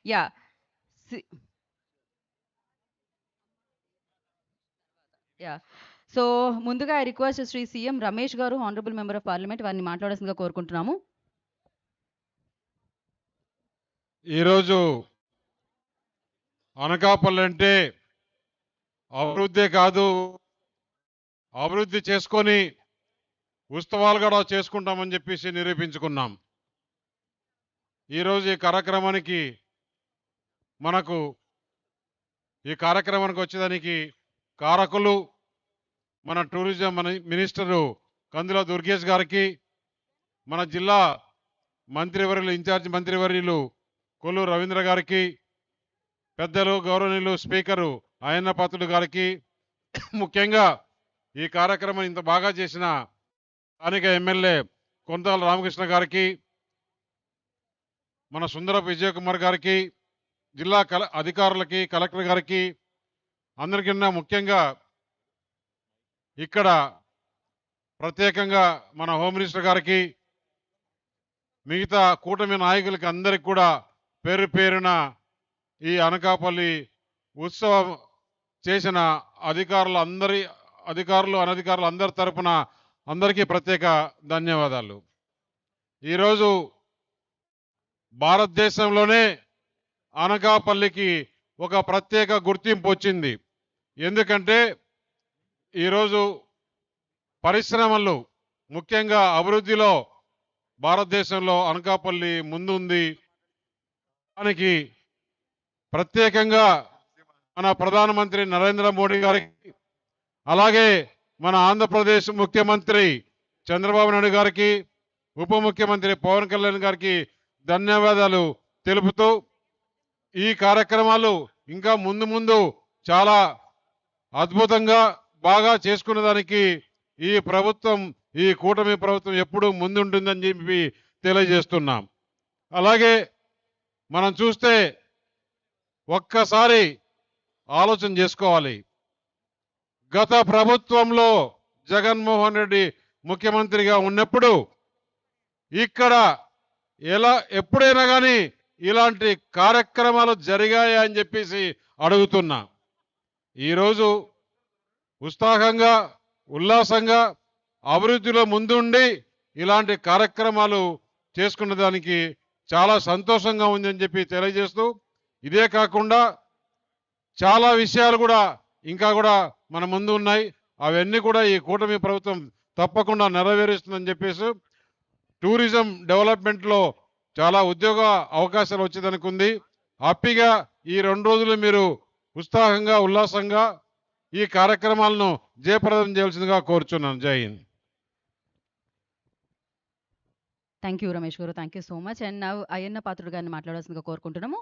Yeah! See yeah! So, ముందుగా I request Shri CM Ramesh గారు, honourable member of parliament వారిని మాట్లాడాల్సిందిగా కోరుకుంటున్నాము. ఈరోజు అనకాపల్లి అంటే అభివృద్ధే కాదు, అభివృద్ధి చేసుకొని ఉత్సవాలు కూడా చేసుకుంటామని చెప్పేసి నిరూపించుకున్నాం. ఈరోజు ఈ కార్యక్రమానికి మనకు ఈ కార్యక్రమానికి వచ్చేదానికి కారకులు మన టూరిజం మినిస్టరు కందుల దుర్గేష్ గారికి, మన జిల్లా మంత్రివర్యులు ఇన్ఛార్జ్ మంత్రివర్యులు కొల్లు రవీంద్ర గారికి, పెద్దలు గౌరవనీయులు స్పీకరు అయ్యన్న పాత్రుడు గారికి, ముఖ్యంగా ఈ కార్యక్రమం ఇంత బాగా చేసిన స్థానిక ఎమ్మెల్యే కొంతాల రామకృష్ణ గారికి, మన సుందరపు విజయ్ కుమార్ గారికి, జిల్లా అధికారులకి, కలెక్టర్ గారికి, అందరికన్నా ముఖ్యంగా ఇక్కడ ప్రత్యేకంగా మన హోమ్ మినిస్టర్ గారికి, మిగతా కూటమి నాయకులకి అందరికి కూడా పేరు పేరున ఈ అనకాపల్లి ఉత్సవం చేసిన అధికారులు అనధికారులు అందరి తరపున అందరికీ ప్రత్యేక ధన్యవాదాలు. ఈరోజు భారతదేశంలోనే అనకాపల్లికి ఒక ప్రత్యేక గుర్తింపు వచ్చింది. ఎందుకంటే ఈరోజు పరిశ్రమలు ముఖ్యంగా అభివృద్ధిలో భారతదేశంలో అనకాపల్లి ముందుంది. దానికి ప్రత్యేకంగా మన ప్రధానమంత్రి నరేంద్ర మోడీ గారికి, అలాగే మన ఆంధ్రప్రదేశ్ ముఖ్యమంత్రి చంద్రబాబు నాయుడు గారికి, ఉప ముఖ్యమంత్రి పవన్ కళ్యాణ్ గారికి ధన్యవాదాలు తెలుపుతూ, ఈ కార్యక్రమాలు ఇంకా ముందు చాలా అద్భుతంగా బాగా చేసుకునే దానికి ఈ కూటమి ప్రభుత్వం ఎప్పుడూ ముందుంటుందని చెప్పి తెలియజేస్తున్నాం. అలాగే మనం చూస్తే ఒక్కసారి ఆలోచన చేసుకోవాలి. గత ప్రభుత్వంలో జగన్మోహన్ రెడ్డి ముఖ్యమంత్రిగా ఉన్నప్పుడు ఇక్కడ ఎప్పుడైనా కానీ ఇలాంటి కార్యక్రమాలు జరిగాయా అని చెప్పేసి అడుగుతున్నా. ఈరోజు ఉత్సాహంగా, ఉల్లాసంగా, అభివృద్ధిలో ముందుండి ఇలాంటి కార్యక్రమాలు చేసుకున్న దానికి చాలా సంతోషంగా ఉందని చెప్పి తెలియజేస్తూ, ఇదే కాకుండా చాలా విషయాలు కూడా ఇంకా కూడా మన ముందు ఉన్నాయి. అవన్నీ కూడా ఈ కూటమి ప్రభుత్వం తప్పకుండా నెరవేరుస్తుందని చెప్పేసి, టూరిజం డెవలప్మెంట్లో చాలా ఉద్యోగ అవకాశాలు వచ్చేదానికి ఉంది. హ్యాపీగా ఈ 2 రోజులు మీరు ఉత్సాహంగా, ఉల్లాసంగా ఈ కార్యక్రమాలను జయప్రదం చేయాల్సిందిగా కోరుచున్నాను. జై Hind. Thank you Ramesh garu. Thank you so much. And now Ayyanna Patrudu గారిని మాట్లాడాల్సిందిగా కోరుకుంటున్నాము.